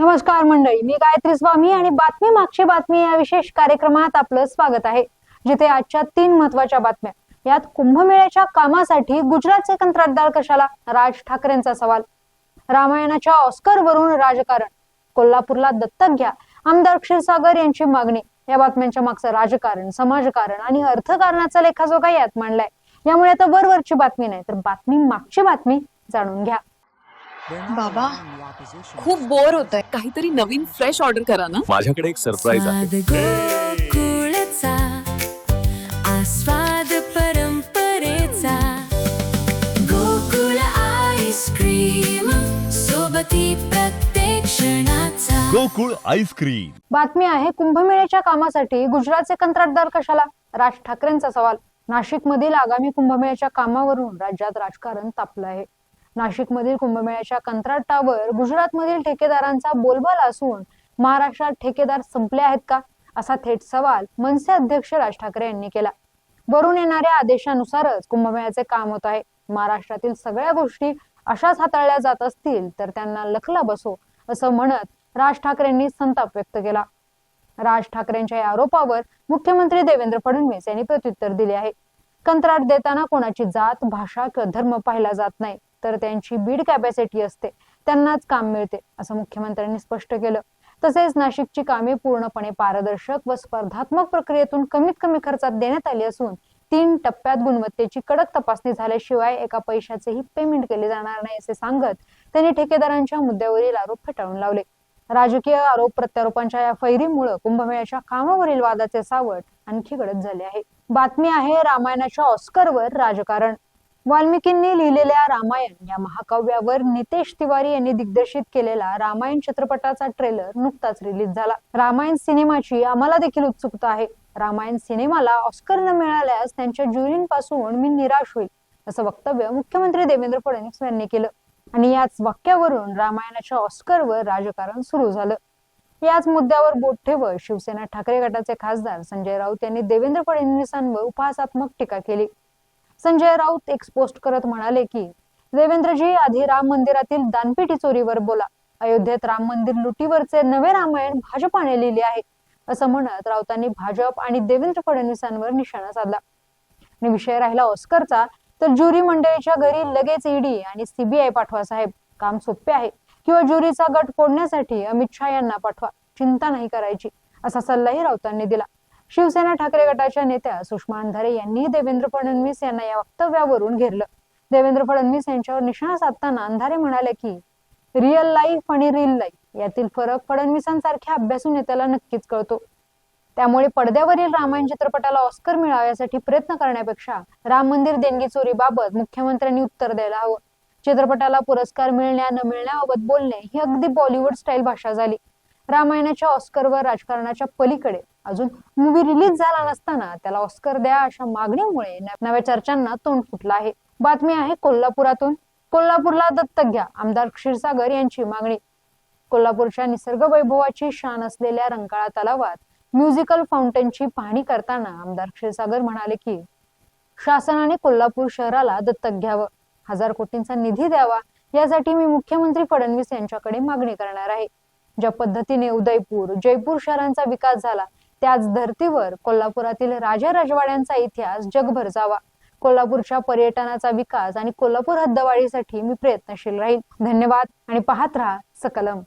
नमस्कार मंडळी, मी गायत्री स्वामी आणि बातमी मागची बातमी या विशेष कार्यक्रमात आपलं स्वागत आहे, जिथे आजच्या 3 महत्त्वाच्या बातम्या. यात कुंभमेळ्याच्या कामासाठी गुजरातचे कंत्राटदार कशाला, राज ठाकरेंचा सवाल. रामायणाच्या ऑस्कर वरून राजकारण, कोल्हापूरला दत्तक घ्या, आमदार क्षीरसागर यांची मागणी. या बातम्यांच्या मागचं राजकारण, समाजकारण आणि अर्थकारणाचा लेखाजोखा यात मांडलाय. यामुळे आता वरवरची बातमी नाही तर बातमी मागची बातमी जाणून घ्या. बाबा खूप बोर होतंय, काहीतरी नवीन फ्रेश ऑर्डर करा ना. माझ्याकडे एक सरप्राईज आहे. गोकुळचा आस्वाद परंपरेचा, गोकुळ आईस्क्रीम सोबती प्रत्येक क्षणाचा. गोकुळ आईस्क्रीम. बातमी आहे कुंभमेळ्याच्या कामासाठी गुजरातचे कंत्राटदार कशाला, राज ठाकरेंचा सवाल. नाशिक मधील आगामी कुंभमेळ्याच्या कामावरून राज्यात राजकारण तापलं आहे. नाशिक मधील कुंभमेळ्याच्या कंत्राटावर गुजरात मधील ठेकेदारांचा बोलबाला असून महाराष्ट्रात ठेकेदार संपले आहेत का, असा थेट सवाल मनसे अध्यक्ष राज ठाकरे यांनी केला. वरून येणाऱ्या आदेशानुसारच कुंभमेळ्याचे काम होत आहे. महाराष्ट्रातील सगळ्या गोष्टी अशाच हाताळल्या जात असतील तर त्यांना लखला बसो, असं म्हणत राज ठाकरेंनी संताप व्यक्त केला. राज ठाकरेंच्या या आरोपावर मुख्यमंत्री देवेंद्र फडणवीस यांनी प्रत्युत्तर दिले आहे. कंत्राट देताना कोणाची जात, भाषा किंवा धर्म पाहिला जात नाही, तर त्यांची बीड कॅपॅसिटी असते, त्यांनाच काम मिळते, असं मुख्यमंत्र्यांनी स्पष्ट केलं. तसेच नाशिकची कामे पूर्णपणे पारदर्शक व स्पर्धात्मक प्रक्रियेतून कमीत कमी खर्चात देण्यात आली असून 3 टप्प्यात गुणवत्तेची कडक तपासणी झाल्याशिवाय एका पैशाचेही पेमेंट केले जाणार नाही, असे सांगत त्यांनी ठेकेदारांच्या मुद्द्यावरील आरोप फेटाळून लावले. राजकीय आरोप प्रत्यारोपांच्या या फैरीमुळे कुंभमेळ्याच्या कामावरील वादाचे सावट आणखी गडद झाले आहे. बातमी आहे रामायणाच्या ऑस्करवर राजकारण. वाल्मिकींनी लिहिलेल्या रामायण या महाकाव्यावर नितेश तिवारी यांनी दिग्दर्शित केलेला रामायण चित्रपटाचा ट्रेलर नुकताच रिलीज झाला. रामायण सिनेमाची आम्हाला देखील उत्सुकता आहे. रामायण सिनेमाला ऑस्कर न मिळाल्यास त्यांच्या ज्युरींपासून मी निराश होईल, असं वक्तव्य मुख्यमंत्री देवेंद्र फडणवीस यांनी केलं. आणि याच वाक्यावरून रामायणाच्या ऑस्करवर राजकारण सुरू झालं. याच मुद्द्यावर बोट ठेवत शिवसेना ठाकरे गटाचे खासदार संजय राऊत यांनी देवेंद्र फडणवीसांवर उपहासात्मक टीका केली. संजय राऊत एक पोस्ट करत म्हणाले की देवेंद्रजी, आधी राम मंदिरातील दानपेटी चोरीवर बोला. अयोध्येत राम मंदिर लुटीवरचे नवे रामायण भाजपाने लिहिले आहे, असं म्हणत राऊतांनी भाजप आणि देवेंद्र फडणवीसांवर निशाणा साधला. आणि विषय राहिला ऑस्करचा, तर ज्युरी मंडळीच्या घरी लगेच ईडी आणि सीबीआय पाठवा साहेब, काम सोपे आहे. किंवा ज्युरीचा गट फोडण्यासाठी अमित शहा यांना पाठवा, चिंता नाही करायची, असा सल्लाही राऊतांनी दिला. शिवसेना ठाकरे गटाच्या नेत्या सुषमा अंधारे यांनी देवेंद्र फडणवीस यांना या वक्तव्यावरून घेरलं. देवेंद्र फडणवीस यांच्यावर निशाणा साधताना अंधारे म्हणाले की रिअल लाईफ आणि रील लाईफ यातील फरक फडणवीसांसारख्या अभ्यासू नेत्याला नक्कीच कळतो. त्यामुळे पडद्यावरील रामायण चित्रपटाला ऑस्कर मिळाव्यासाठी प्रयत्न करण्यापेक्षा राम मंदिर देणगी चोरीबाबत मुख्यमंत्र्यांनी उत्तर द्यायला हवं. चित्रपटाला पुरस्कार मिळण्या न मिळण्याबाबत बोलणे ही अगदी बॉलिवूड स्टाईल भाषा झाली. रामायणाच्या ऑस्करवर राजकारणाच्या पलीकडे अजून मूवी रिलीज झाला नसताना त्याला ऑस्कर द्या अशा मागणीमुळे नव्या चर्चांना तोंड फुटलं आहे. बातमी आहे कोल्हापुरातून. कोल्हापूरला दत्तक घ्या, आमदार क्षीरसागर यांची मागणी. कोल्हापूरच्या निसर्ग वैभवाची शान असलेल्या रंकाळा तलावात म्युझिकल फाउंटनची पाहणी करताना आमदार क्षीरसागर म्हणाले की शासनाने कोल्हापूर शहराला दत्तक घ्यावं, 1000 कोटींचा निधी द्यावा, यासाठी मी मुख्यमंत्री फडणवीस यांच्याकडे मागणी करणार आहे. ज्या पद्धतीने उदयपूर, जयपूर शहरांचा विकास झाला, त्याच धर्तीवर कोल्हापुरातील राजा राजवाड्यांचा इतिहास जगभर जावा. कोल्हापूरच्या पर्यटनाचा विकास आणि कोल्हापूर हद्दवाढीसाठी मी प्रयत्नशील राहील. धन्यवाद आणि पाहत रहा सकलम.